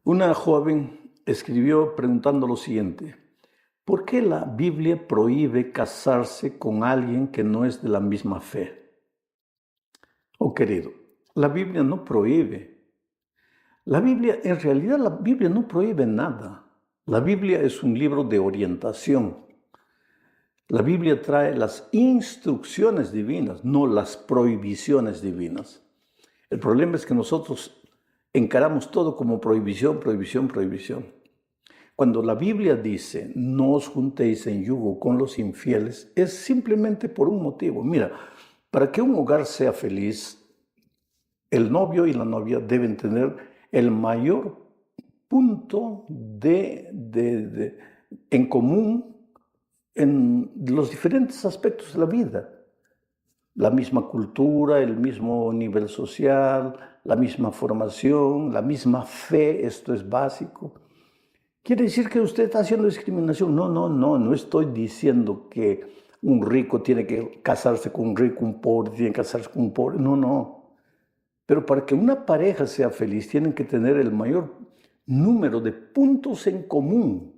Una joven escribió preguntando lo siguiente: ¿por qué la Biblia prohíbe casarse con alguien que no es de la misma fe? Oh, querido, la Biblia no prohíbe. En realidad la Biblia no prohíbe nada. La Biblia es un libro de orientación. La Biblia trae las instrucciones divinas, no las prohibiciones divinas. El problema es que nosotros encaramos todo como prohibición, prohibición, prohibición. Cuando la Biblia dice, no os juntéis en yugo con los infieles, es simplemente por un motivo. Mira, para que un hogar sea feliz, el novio y la novia deben tener el mayor punto en común en los diferentes aspectos de la vida. La misma cultura, el mismo nivel social, la misma formación, la misma fe, esto es básico. ¿Quiere decir que usted está haciendo discriminación? No estoy diciendo que un rico tiene que casarse con un rico, un pobre tiene que casarse con un pobre. No. Pero para que una pareja sea feliz, tienen que tener el mayor número de puntos en común,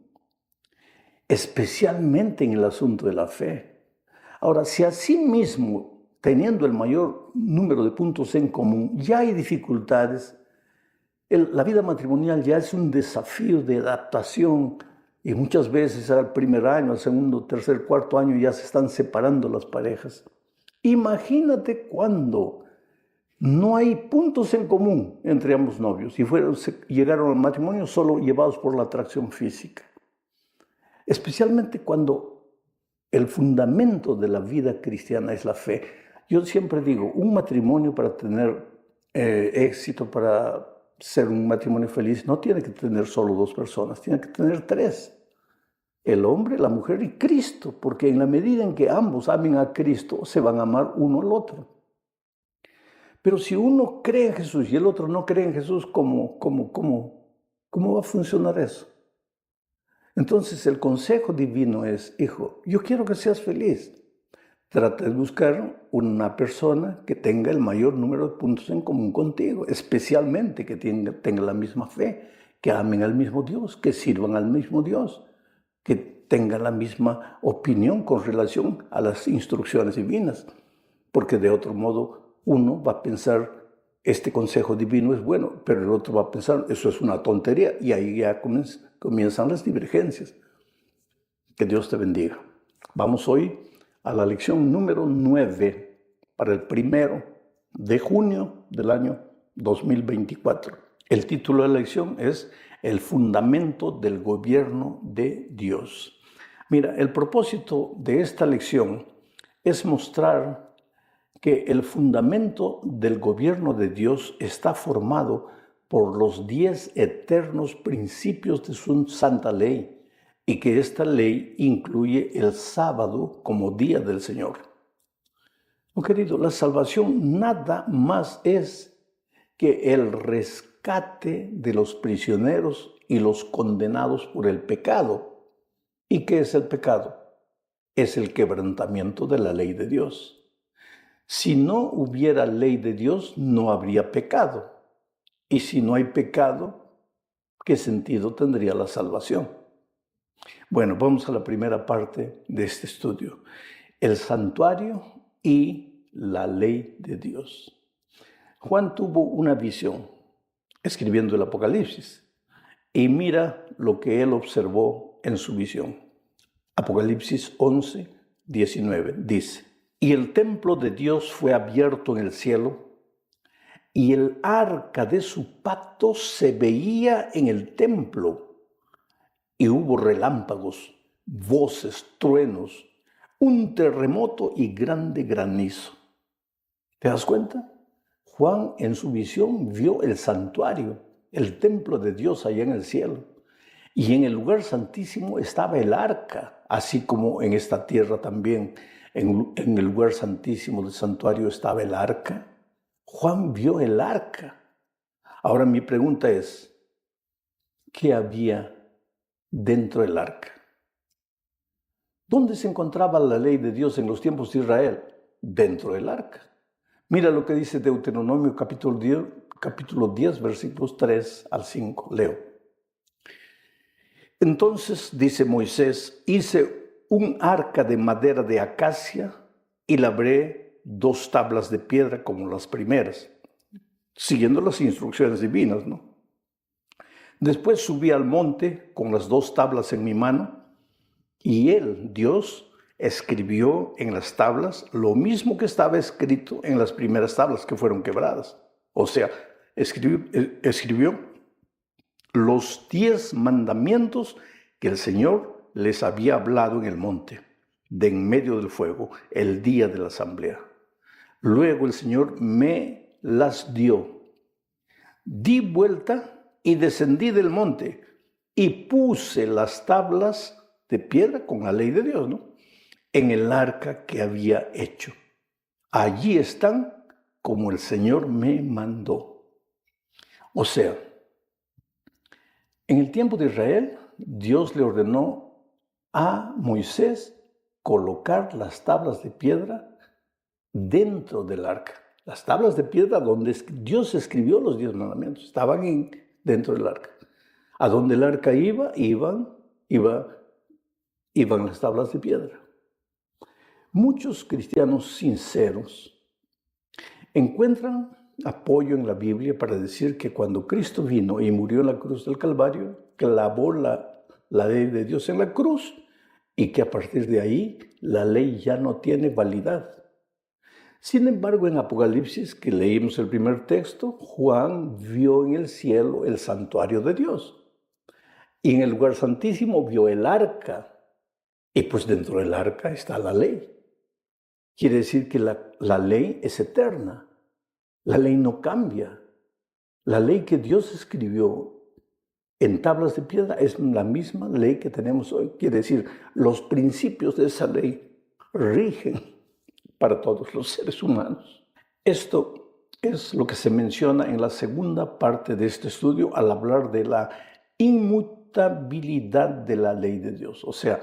especialmente en el asunto de la fe. Ahora, si así mismo, teniendo el mayor número de puntos en común, ya hay dificultades, la vida matrimonial ya es un desafío de adaptación y muchas veces al primer año, al segundo, tercer, cuarto año ya se están separando las parejas. Imagínate cuando no hay puntos en común entre ambos novios y llegaron al matrimonio solo llevados por la atracción física. Especialmente cuando el fundamento de la vida cristiana es la fe. Yo siempre digo, un matrimonio para tener éxito, para ser un matrimonio feliz, no tiene que tener solo dos personas, tiene que tener tres. El hombre, la mujer y Cristo, porque en la medida en que ambos amen a Cristo, se van a amar uno al otro. Pero si uno cree en Jesús y el otro no cree en Jesús, ¿cómo va a funcionar eso? Entonces el consejo divino es, hijo, yo quiero que seas feliz. Trata de buscar una persona que tenga el mayor número de puntos en común contigo, especialmente que tenga la misma fe, que amen al mismo Dios, que sirvan al mismo Dios, que tengan la misma opinión con relación a las instrucciones divinas, porque de otro modo uno va a pensar, este consejo divino es bueno, pero el otro va a pensar, eso es una tontería, y ahí ya comienzan las divergencias. Que Dios te bendiga. Vamos hoy a la lección número 9 para el 1 de junio del año 2024. El título de la lección es El fundamento del gobierno de Dios. Mira, el propósito de esta lección es mostrar que el fundamento del gobierno de Dios está formado por los 10 eternos principios de su santa ley, y que esta ley incluye el sábado como día del Señor. Oh, querido, la salvación nada más es que el rescate de los prisioneros y los condenados por el pecado. ¿Y qué es el pecado? Es el quebrantamiento de la ley de Dios. Si no hubiera ley de Dios, no habría pecado. Y si no hay pecado, ¿qué sentido tendría la salvación? Bueno, vamos a la primera parte de este estudio. El santuario y la ley de Dios. Juan tuvo una visión escribiendo el Apocalipsis y mira lo que él observó en su visión. Apocalipsis 11, 19 dice: y el templo de Dios fue abierto en el cielo y el arca de su pacto se veía en el templo. Y hubo relámpagos, voces, truenos, un terremoto y grande granizo. ¿Te das cuenta? Juan en su visión vio el santuario, el templo de Dios allá en el cielo. Y en el lugar santísimo estaba el arca, así como en esta tierra también, en el lugar santísimo del santuario estaba el arca. Juan vio el arca. Ahora mi pregunta es, ¿qué había dentro del arca? ¿Dónde se encontraba la ley de Dios en los tiempos de Israel? Dentro del arca. Mira lo que dice Deuteronomio capítulo 10, versículos 3 al 5. Leo. Entonces, dice Moisés, hice un arca de madera de acacia y labré 2 tablas de piedra como las primeras, siguiendo las instrucciones divinas, ¿no? Después subí al monte con las 2 tablas en mi mano y él, Dios, escribió en las tablas lo mismo que estaba escrito en las primeras tablas que fueron quebradas. O sea, escribió los 10 mandamientos que el Señor les había hablado en el monte, de en medio del fuego, el día de la asamblea. Luego el Señor me las dio. Di vuelta y descendí del monte y puse las tablas de piedra con la ley de Dios, ¿no?, en el arca que había hecho. Allí están como el Señor me mandó. O sea, en el tiempo de Israel, Dios le ordenó a Moisés colocar las tablas de piedra dentro del arca. Las tablas de piedra donde Dios escribió los 10 mandamientos estaban dentro del arca. A donde el arca iban las tablas de piedra. Muchos cristianos sinceros encuentran apoyo en la Biblia para decir que cuando Cristo vino y murió en la cruz del Calvario, clavó la ley de Dios en la cruz y que a partir de ahí la ley ya no tiene validad. Sin embargo, en Apocalipsis, que leímos el primer texto, Juan vio en el cielo el santuario de Dios y en el lugar santísimo vio el arca y pues dentro del arca está la ley. Quiere decir que la ley es eterna. La ley no cambia. La ley que Dios escribió en tablas de piedra es la misma ley que tenemos hoy. Quiere decir, los principios de esa ley rigen para todos los seres humanos. Esto es lo que se menciona en la segunda parte de este estudio al hablar de la inmutabilidad de la ley de Dios. O sea,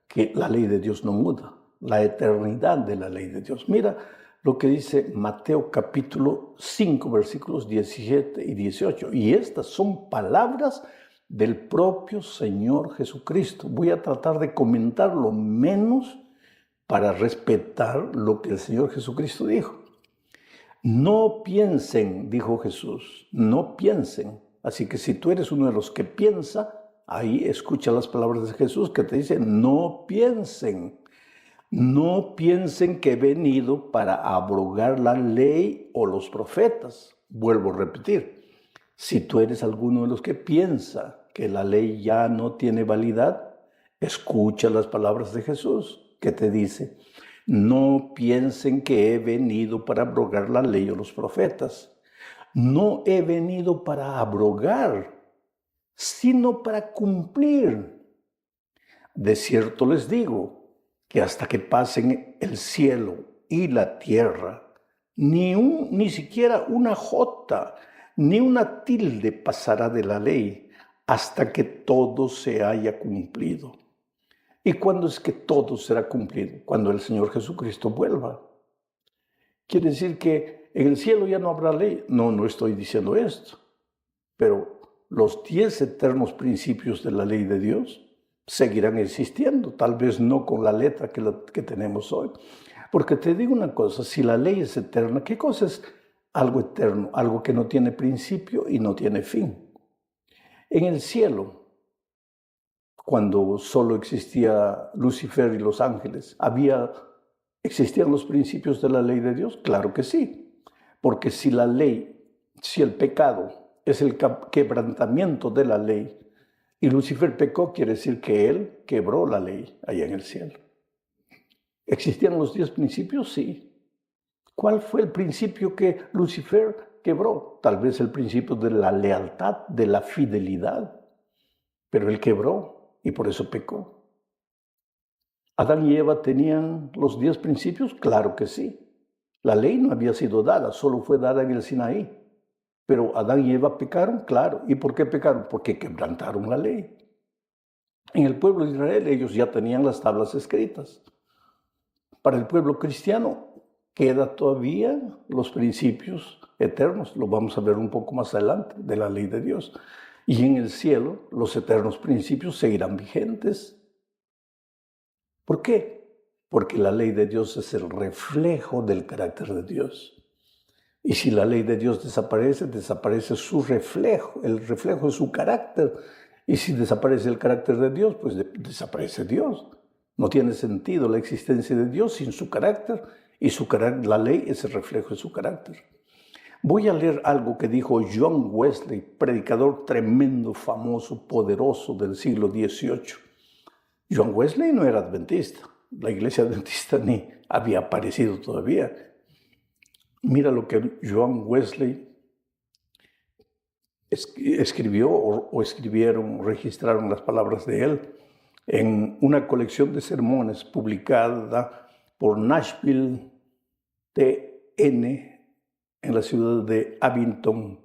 que la ley de Dios no muda. La eternidad de la ley de Dios. Mira lo que dice Mateo capítulo 5, versículos 17 y 18. Y estas son palabras del propio Señor Jesucristo. Voy a tratar de comentar lo menos para respetar lo que el Señor Jesucristo dijo. No piensen, dijo Jesús, no piensen. Así que si tú eres uno de los que piensa, ahí escucha las palabras de Jesús que te dicen, no piensen. No piensen que he venido para abrogar la ley o los profetas. Vuelvo a repetir, si tú eres alguno de los que piensa que la ley ya no tiene validad, escucha las palabras de Jesús que te dice, no piensen que he venido para abrogar la ley o los profetas. No he venido para abrogar, sino para cumplir. De cierto les digo, que hasta que pasen el cielo y la tierra, ni siquiera una jota, ni una tilde pasará de la ley hasta que todo se haya cumplido. ¿Y cuándo es que todo será cumplido? Cuando el Señor Jesucristo vuelva. ¿Quiere decir que en el cielo ya no habrá ley? No estoy diciendo esto. Pero los 10 eternos principios de la ley de Dios seguirán existiendo, tal vez no con la letra que tenemos hoy. Porque te digo una cosa, si la ley es eterna, ¿qué cosa es algo eterno? Algo que no tiene principio y no tiene fin. En el cielo, cuando solo existía Lucifer y los ángeles, ¿existían los principios de la ley de Dios? Claro que sí, porque si el pecado es el quebrantamiento de la ley, y Lucifer pecó, quiere decir que él quebró la ley allá en el cielo. ¿Existían los 10 principios? Sí. ¿Cuál fue el principio que Lucifer quebró? Tal vez el principio de la lealtad, de la fidelidad. Pero él quebró y por eso pecó. ¿Adán y Eva tenían los 10 principios? Claro que sí. La ley no había sido dada, solo fue dada en el Sinaí. Pero Adán y Eva pecaron, claro. ¿Y por qué pecaron? Porque quebrantaron la ley. En el pueblo de Israel ellos ya tenían las tablas escritas. Para el pueblo cristiano queda todavía los principios eternos. Lo vamos a ver un poco más adelante de la ley de Dios. Y en el cielo los eternos principios seguirán vigentes. ¿Por qué? Porque la ley de Dios es el reflejo del carácter de Dios. Y si la ley de Dios desaparece, desaparece su reflejo, el reflejo de su carácter. Y si desaparece el carácter de Dios, pues desaparece Dios. No tiene sentido la existencia de Dios sin su carácter, y la ley es el reflejo de su carácter. Voy a leer algo que dijo John Wesley, predicador tremendo, famoso, poderoso del siglo XVIII. John Wesley no era adventista. La iglesia adventista ni había aparecido todavía. Mira lo que John Wesley escribió o escribieron, registraron las palabras de él en una colección de sermones publicada por Nashville TN en la ciudad de Abington,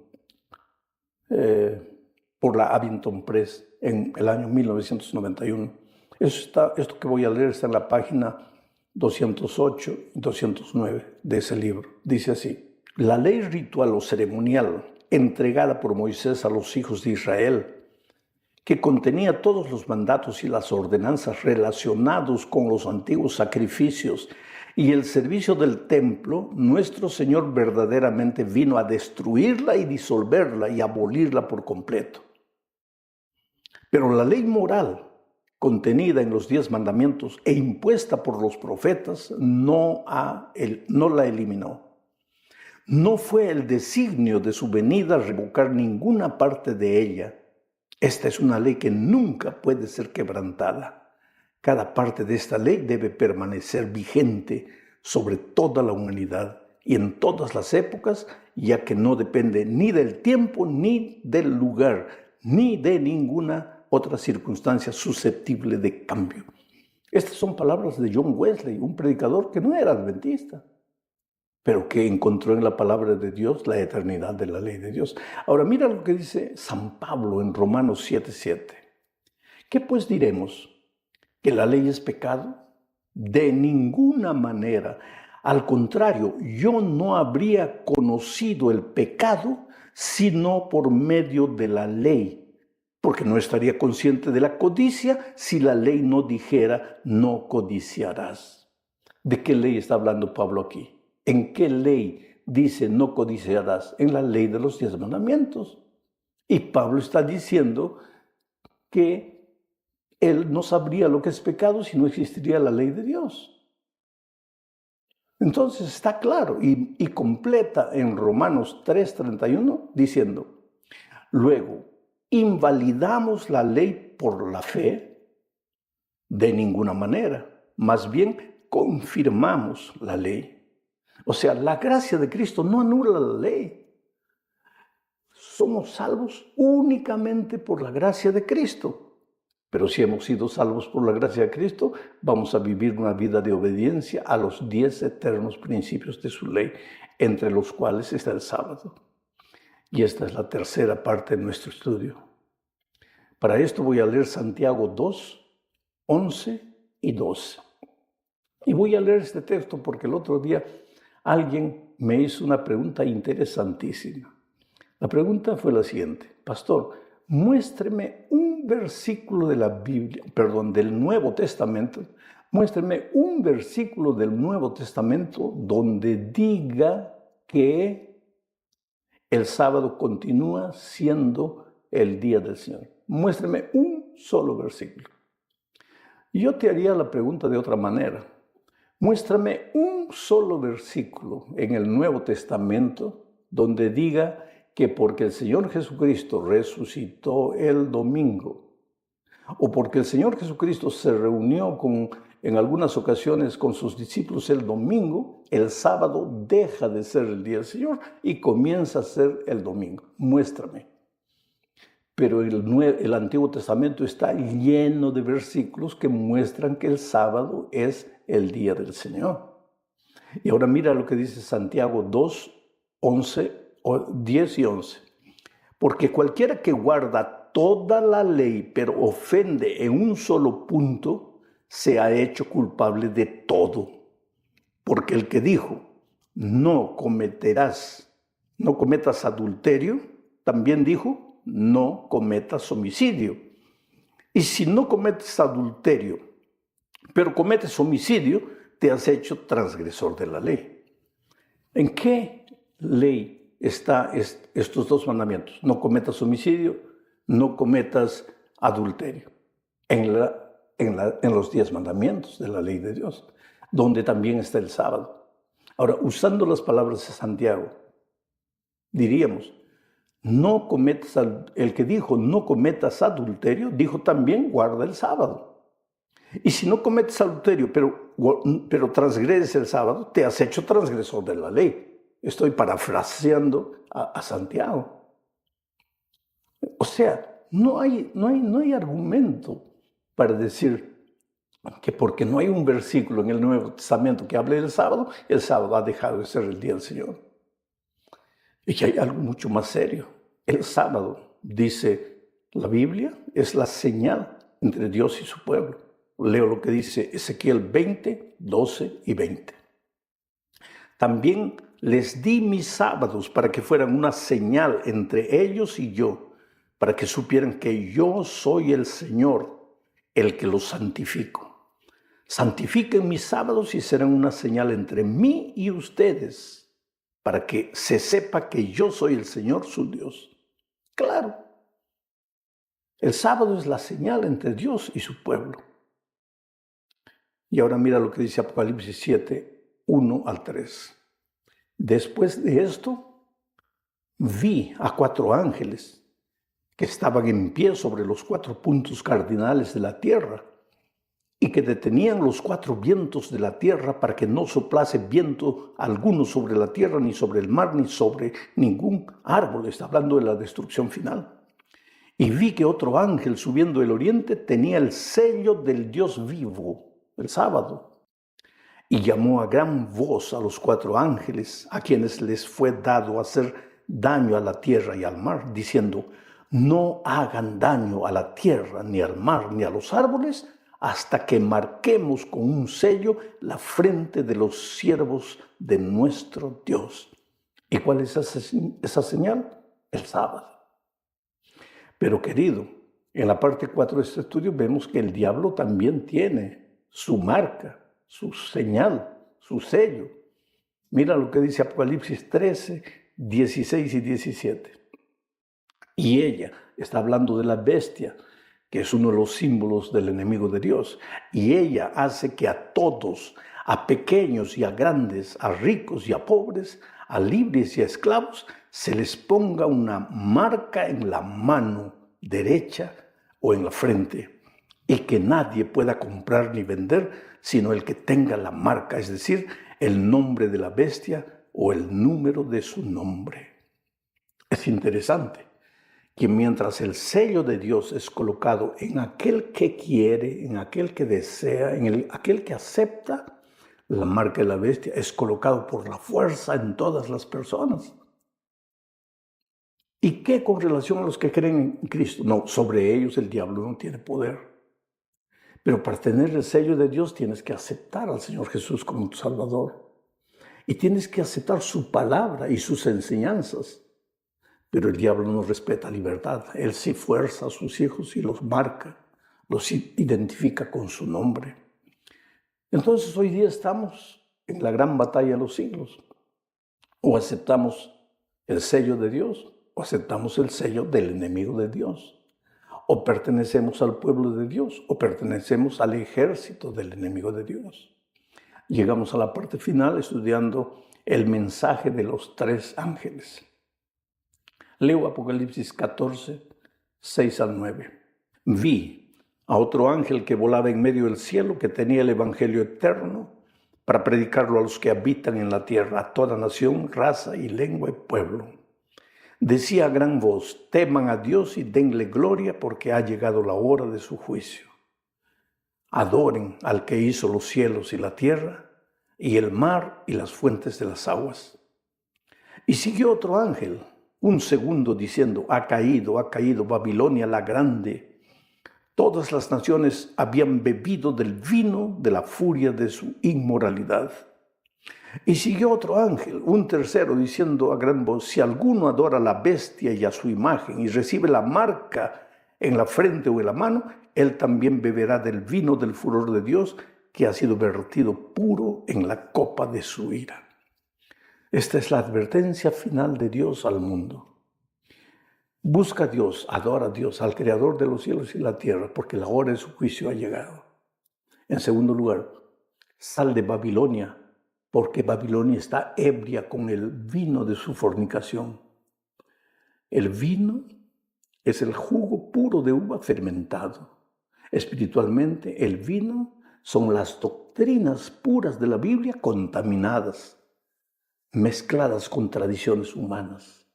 por la Abington Press en el año 1991. Esto que voy a leer está en la página 208 y 209 de ese libro. Dice así: la ley ritual o ceremonial entregada por Moisés a los hijos de Israel, que contenía todos los mandatos y las ordenanzas relacionados con los antiguos sacrificios y el servicio del templo, nuestro Señor verdaderamente vino a destruirla y disolverla y abolirla por completo. Pero la ley moral contenida en los 10 mandamientos e impuesta por los profetas no la eliminó. No fue el designio de su venida revocar ninguna parte de ella. Esta es una ley que nunca puede ser quebrantada. Cada parte de esta ley debe permanecer vigente sobre toda la humanidad y en todas las épocas, ya que no depende ni del tiempo, ni del lugar, ni de ninguna otra circunstancia susceptible de cambio. Estas son palabras de John Wesley, un predicador que no era adventista, pero que encontró en la palabra de Dios la eternidad de la ley de Dios. Ahora mira lo que dice San Pablo en Romanos 7:7. ¿Qué pues diremos? ¿Que la ley es pecado? De ninguna manera. Al contrario, yo no habría conocido el pecado sino por medio de la ley, porque no estaría consciente de la codicia si la ley no dijera no codiciarás. ¿De qué ley está hablando Pablo aquí? ¿En qué ley dice no codiciarás? En la ley de los 10 mandamientos. Y Pablo está diciendo que él no sabría lo que es pecado si no existiría la ley de Dios. Entonces está claro y completa en Romanos 3:31 diciendo: luego, ¿invalidamos la ley por la fe? De ninguna manera. Más bien, confirmamos la ley. O sea, la gracia de Cristo no anula la ley. Somos salvos únicamente por la gracia de Cristo. Pero si hemos sido salvos por la gracia de Cristo, vamos a vivir una vida de obediencia a los 10 eternos principios de su ley, entre los cuales está el sábado. Y esta es la tercera parte de nuestro estudio. Para esto voy a leer Santiago 2, 11 y 12. Y voy a leer este texto porque el otro día alguien me hizo una pregunta interesantísima. La pregunta fue la siguiente: pastor, muéstreme un versículo de la Biblia, del Nuevo Testamento, muéstreme un versículo del Nuevo Testamento donde diga que el sábado continúa siendo el día del Señor. Muéstreme un solo versículo. Y yo te haría la pregunta de otra manera. Muéstrame un solo versículo en el Nuevo Testamento donde diga que porque el Señor Jesucristo resucitó el domingo, o porque el Señor Jesucristo se reunió en algunas ocasiones con sus discípulos el domingo, el sábado deja de ser el día del Señor y comienza a ser el domingo. Muéstrame. Pero el Antiguo Testamento está lleno de versículos que muestran que el sábado es el día del Señor. Y ahora mira lo que dice Santiago 2, 10 y 11. Porque cualquiera que guarda toda la ley, pero ofende en un solo punto, se ha hecho culpable de todo. Porque el que dijo, no cometas adulterio, también dijo, no cometas homicidio. Y si no cometes adulterio, pero cometes homicidio, te has hecho transgresor de la ley. ¿En qué ley están estos dos mandamientos? No cometas homicidio, no cometas adulterio. En los 10 mandamientos de la ley de Dios, donde también está el sábado. Ahora, usando las palabras de Santiago, diríamos, no cometas, el que dijo no cometas adulterio, dijo también guarda el sábado. Y si no cometes adulterio, pero transgredes el sábado, te has hecho transgresor de la ley. Estoy parafraseando a Santiago. O sea, no hay argumento para decir que porque no hay un versículo en el Nuevo Testamento que hable del sábado, el sábado ha dejado de ser el día del Señor. Y que hay algo mucho más serio. El sábado, dice la Biblia, es la señal entre Dios y su pueblo. Leo lo que dice Ezequiel 20, 12 y 20. También les di mis sábados para que fueran una señal entre ellos y yo, para que supieran que yo soy el Señor, el que los santifico. Santifiquen mis sábados y serán una señal entre mí y ustedes, para que se sepa que yo soy el Señor, su Dios. Claro, el sábado es la señal entre Dios y su pueblo. Y ahora mira lo que dice Apocalipsis 7, 1 al 3. Después de esto, vi a 4 ángeles que estaban en pie sobre los 4 puntos cardinales de la tierra y que detenían los 4 vientos de la tierra para que no soplase viento alguno sobre la tierra, ni sobre el mar, ni sobre ningún árbol. Está hablando de la destrucción final. Y vi que otro ángel subiendo del oriente tenía el sello del Dios vivo, el sábado, y llamó a gran voz a los 4 ángeles, a quienes les fue dado hacer daño a la tierra y al mar, diciendo: no hagan daño a la tierra, ni al mar, ni a los árboles, hasta que marquemos con un sello la frente de los siervos de nuestro Dios. ¿Y cuál es esa señal? El sábado. Pero querido, en la parte 4 de este estudio vemos que el diablo también tiene su marca, su señal, su sello. Mira lo que dice Apocalipsis 13, 16 y 17. Y ella está hablando de la bestia, que es uno de los símbolos del enemigo de Dios. Y ella hace que a todos, a pequeños y a grandes, a ricos y a pobres, a libres y a esclavos, se les ponga una marca en la mano derecha o en la frente, y que nadie pueda comprar ni vender, sino el que tenga la marca, es decir, el nombre de la bestia o el número de su nombre. Es interesante que mientras el sello de Dios es colocado en aquel que quiere, en aquel que desea, aquel que acepta, la marca de la bestia es colocado por la fuerza en todas las personas. ¿Y qué con relación a los que creen en Cristo? No, sobre ellos el diablo no tiene poder. Pero para tener el sello de Dios tienes que aceptar al Señor Jesús como tu Salvador. Y tienes que aceptar su palabra y sus enseñanzas. Pero el diablo no respeta libertad. Él sí fuerza a sus hijos y los marca, los identifica con su nombre. Entonces hoy día estamos en la gran batalla de los siglos. O aceptamos el sello de Dios, o aceptamos el sello del enemigo de Dios. O pertenecemos al pueblo de Dios, o pertenecemos al ejército del enemigo de Dios. Llegamos a la parte final estudiando el mensaje de los 3 ángeles. Leo Apocalipsis 14, 6 al 9. Vi a otro ángel que volaba en medio del cielo, que tenía el evangelio eterno para predicarlo a los que habitan en la tierra, a toda nación, raza y lengua y pueblo. Decía a gran voz: teman a Dios y denle gloria, porque ha llegado la hora de su juicio. Adoren al que hizo los cielos y la tierra, y el mar y las fuentes de las aguas. Y siguió otro ángel, un segundo, diciendo: ha caído Babilonia la grande. Todas las naciones habían bebido del vino de la furia de su inmoralidad. Y siguió otro ángel, un tercero, diciendo a gran voz: si alguno adora a la bestia y a su imagen y recibe la marca en la frente o en la mano, él también beberá del vino del furor de Dios, que ha sido vertido puro en la copa de su ira. Esta es la advertencia final de Dios al mundo. Busca a Dios, adora a Dios, al Creador de los cielos y la tierra, porque la hora de su juicio ha llegado. En segundo lugar, sal de Babilonia, porque Babilonia está ebria con el vino de su fornicación. El vino es el jugo puro de uva fermentado. Espiritualmente, el vino son las doctrinas puras de la Biblia contaminadas, mezcladas con tradiciones humanas.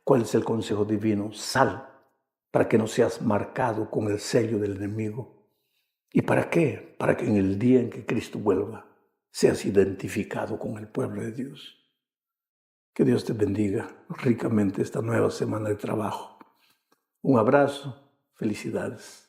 ¿Cuál es el consejo divino? Sal, para que no seas marcado con el sello del enemigo. ¿Y para qué? Para que en el día en que Cristo vuelva, seas identificado con el pueblo de Dios. Que Dios te bendiga ricamente esta nueva semana de trabajo. Un abrazo, felicidades.